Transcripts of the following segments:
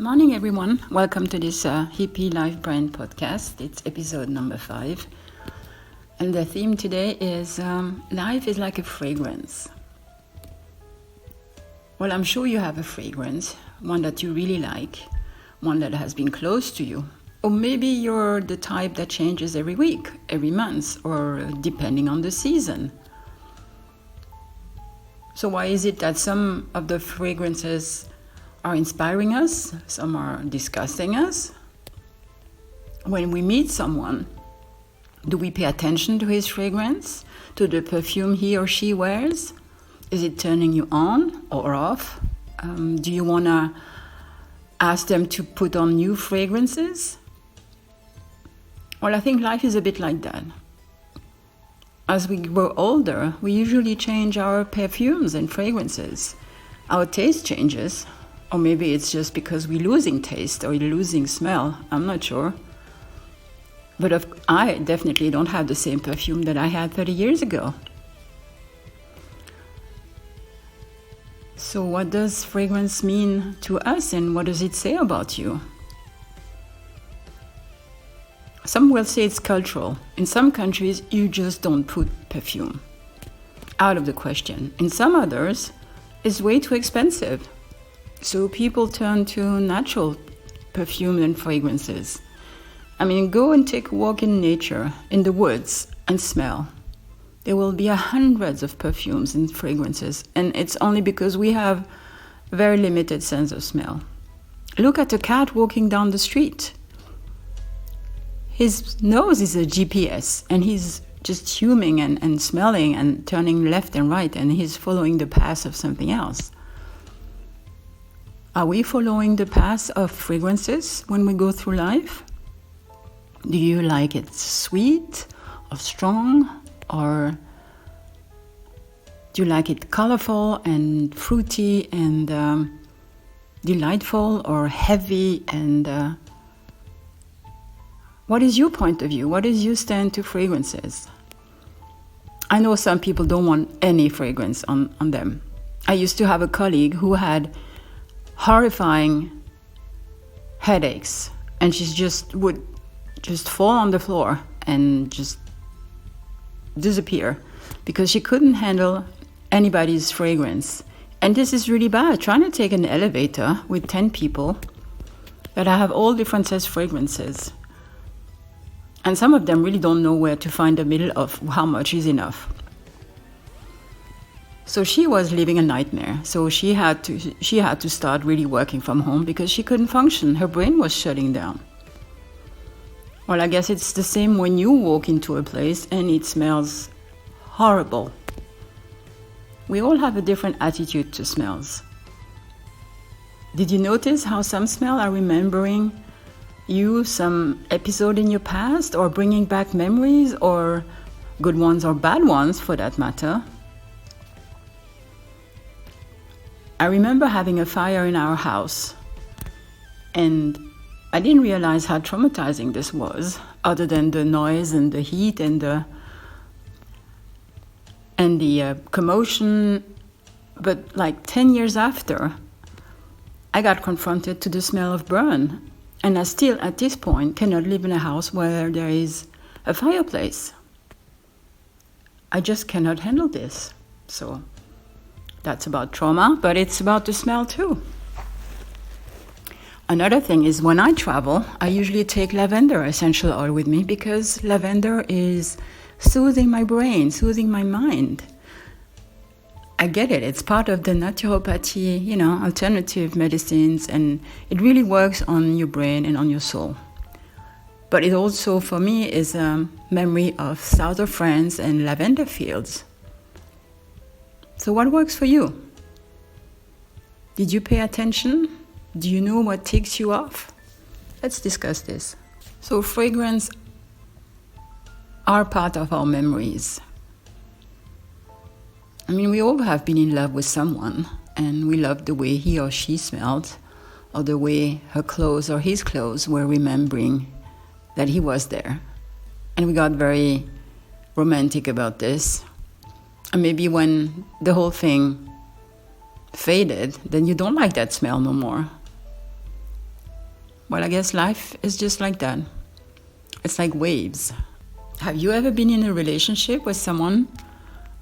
Morning, everyone. Welcome to this Hippie Life Brand podcast. It's episode number 5. And the theme today is life is like a fragrance. Well, I'm sure you have a fragrance, one that you really like, one that has been close to you. Or maybe you're the type that changes every week, every month, or depending on the season. So why is it that some of the fragrances are inspiring us, some are disgusting us? When we meet someone, do we pay attention to his fragrance, to the perfume he or she wears? Is it turning you on or off? Do you want to ask them to put on new fragrances? Well, I think life is a bit like that. As we grow older, we usually change our perfumes and fragrances. Our taste changes. Or maybe it's just because we're losing taste or losing smell. I'm not sure. But I definitely don't have the same perfume that I had 30 years ago. So what does fragrance mean to us, and what does it say about you? Some will say it's cultural. In some countries, you just don't put perfume. Out of the question. In some others, it's way too expensive. So people turn to natural perfume and fragrances. I mean, go and take a walk in nature, in the woods, and smell. There will be hundreds of perfumes and fragrances, and it's only because we have a very limited sense of smell. Look at a cat walking down the street. His nose is a GPS, and he's just humming and smelling and turning left and right, and he's following the path of something else. Are we following the path of fragrances when we go through life? Do you like it sweet or strong, or do you like it colorful and fruity and delightful, or heavy and... What is your point of view? What is your stand to fragrances? I know some people don't want any fragrance on them. I used to have a colleague who had horrifying headaches, and she would fall on the floor and just disappear because she couldn't handle anybody's fragrance. And this is really bad. Trying to take an elevator with 10 people that have all different sets of fragrances, and some of them really don't know where to find the middle of how much is enough. So she was living a nightmare. So she had to start really working from home because she couldn't function. Her brain was shutting down. Well, I guess it's the same when you walk into a place and it smells horrible. We all have a different attitude to smells. Did you notice how some smell are remembering you some episode in your past, or bringing back memories, or good ones or bad ones for that matter? I remember having a fire in our house, and I didn't realize how traumatizing this was, other than the noise and the heat and the commotion. But like 10 years after, I got confronted to the smell of burn, and I still, at this point, cannot live in a house where there is a fireplace. I just cannot handle this. So that's about trauma, but it's about the smell too. Another thing is, when I travel, I usually take lavender essential oil with me because lavender is soothing my brain, soothing my mind. I get it. It's part of the naturopathy, alternative medicines, and it really works on your brain and on your soul. But it also, for me, is a memory of south of France and lavender fields. So what works for you? Did you pay attention? Do you know what ticks you off? Let's discuss this. So fragrance are part of our memories. I mean, we all have been in love with someone, and we loved the way he or she smelled, or the way her clothes or his clothes were remembering that he was there. And we got very romantic about this. And maybe when the whole thing faded, then you don't like that smell no more. Well, I guess life is just like that. It's like waves. Have you ever been in a relationship with someone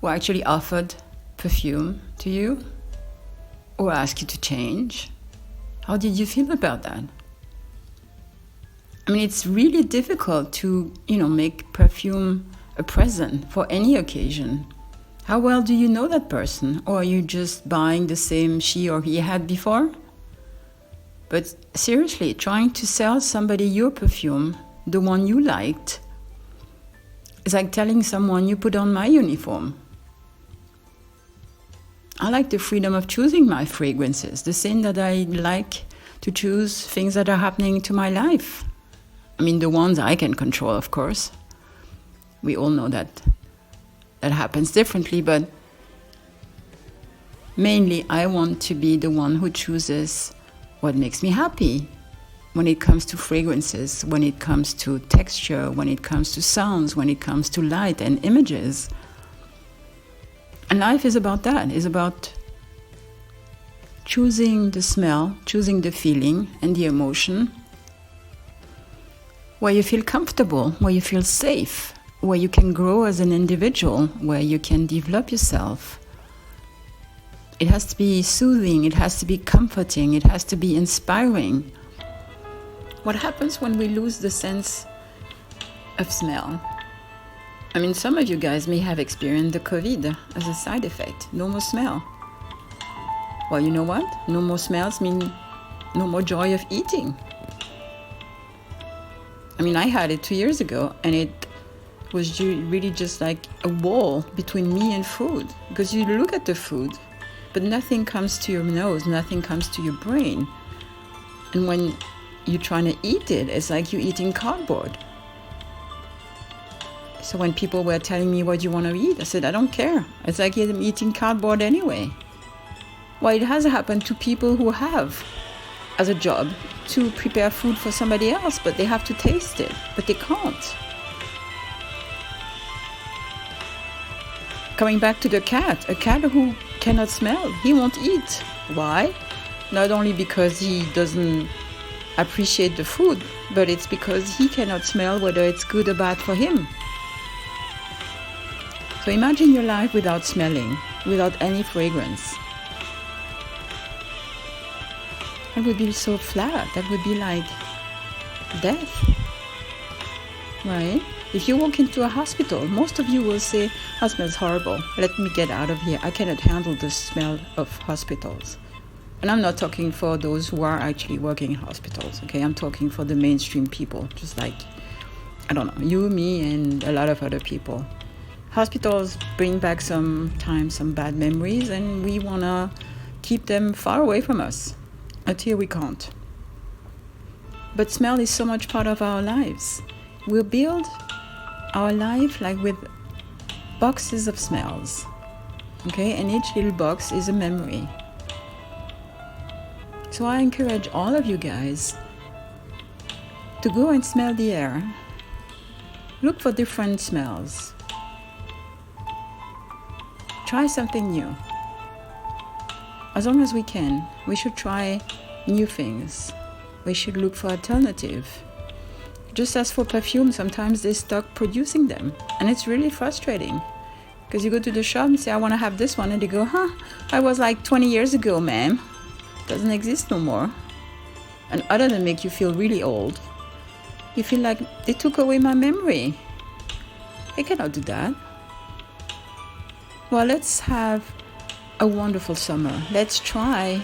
who actually offered perfume to you or asked you to change? How did you feel about that? I mean, it's really difficult to, make perfume a present for any occasion. How well do you know that person? Or are you just buying the same she or he had before? But seriously, trying to sell somebody your perfume, the one you liked, is like telling someone you put on my uniform. I like the freedom of choosing my fragrances, the same that I like to choose things that are happening to my life. I mean, the ones I can control, of course. We all know that happens differently, but mainly I want to be the one who chooses what makes me happy when it comes to fragrances, when it comes to texture, when it comes to sounds, when it comes to light and images. And life is about that. It's about choosing the smell, choosing the feeling and the emotion where you feel comfortable, where you feel safe, where you can grow as an individual, where you can develop yourself. It has to be soothing, it has to be comforting, it has to be inspiring. What happens when we lose the sense of smell? I mean, some of you guys may have experienced the COVID as a side effect. No more smell. Well, you know what? No more smells mean no more joy of eating. I mean, I had it 2 years ago, and it was really just like a wall between me and food. Because you look at the food, but nothing comes to your nose, nothing comes to your brain. And when you're trying to eat it, it's like you're eating cardboard. So when people were telling me what you want to eat, I said, I don't care. It's like I'm eating cardboard anyway. Well, it has happened to people who have as a job to prepare food for somebody else, but they have to taste it, but they can't. Coming back to the cat, a cat who cannot smell, he won't eat. Why? Not only because he doesn't appreciate the food, but it's because he cannot smell whether it's good or bad for him. So imagine your life without smelling, without any fragrance. That would be so flat. That would be like death, right? If you walk into a hospital, most of you will say, "Oh, it smells horrible. Let me get out of here. I cannot handle the smell of hospitals." And I'm not talking for those who are actually working in hospitals, okay? I'm talking for the mainstream people, just like, I don't know, you, me, and a lot of other people. Hospitals bring back sometimes some bad memories, and we want to keep them far away from us until we can't. But smell is so much part of our lives. We build our life like with boxes of smells, okay? And each little box is a memory. So I encourage all of you guys to go and smell the air. Look for different smells. Try something new. As long as we can, we should try new things. We should look for alternative. Just as for perfume, sometimes they stop producing them. And it's really frustrating. Because you go to the shop and say, I want to have this one. And they go, I was like 20 years ago, ma'am. Doesn't exist no more. And other than make you feel really old, you feel like they took away my memory. They cannot do that. Well, let's have a wonderful summer. Let's try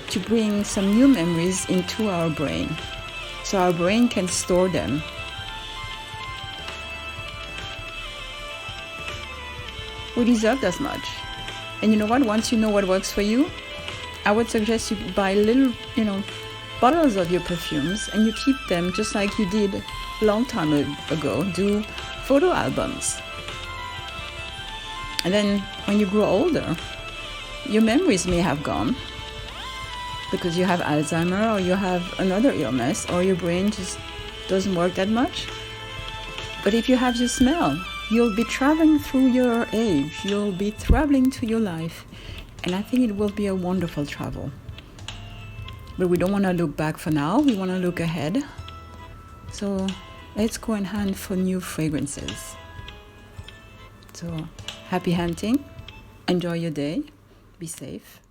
to bring some new memories into our brain so our brain can store them. We deserve as much. And you know what? Once you know what works for you, I would suggest you buy little, bottles of your perfumes, and you keep them just like you did a long time ago. Do photo albums. And then when you grow older, your memories may have gone because you have Alzheimer or you have another illness or your brain just doesn't work that much. But if you have your smell, you'll be traveling through your age. You'll be traveling to your life. And I think it will be a wonderful travel. But we don't want to look back for now. We want to look ahead. So let's go and hunt for new fragrances. So happy hunting. Enjoy your day. Be safe.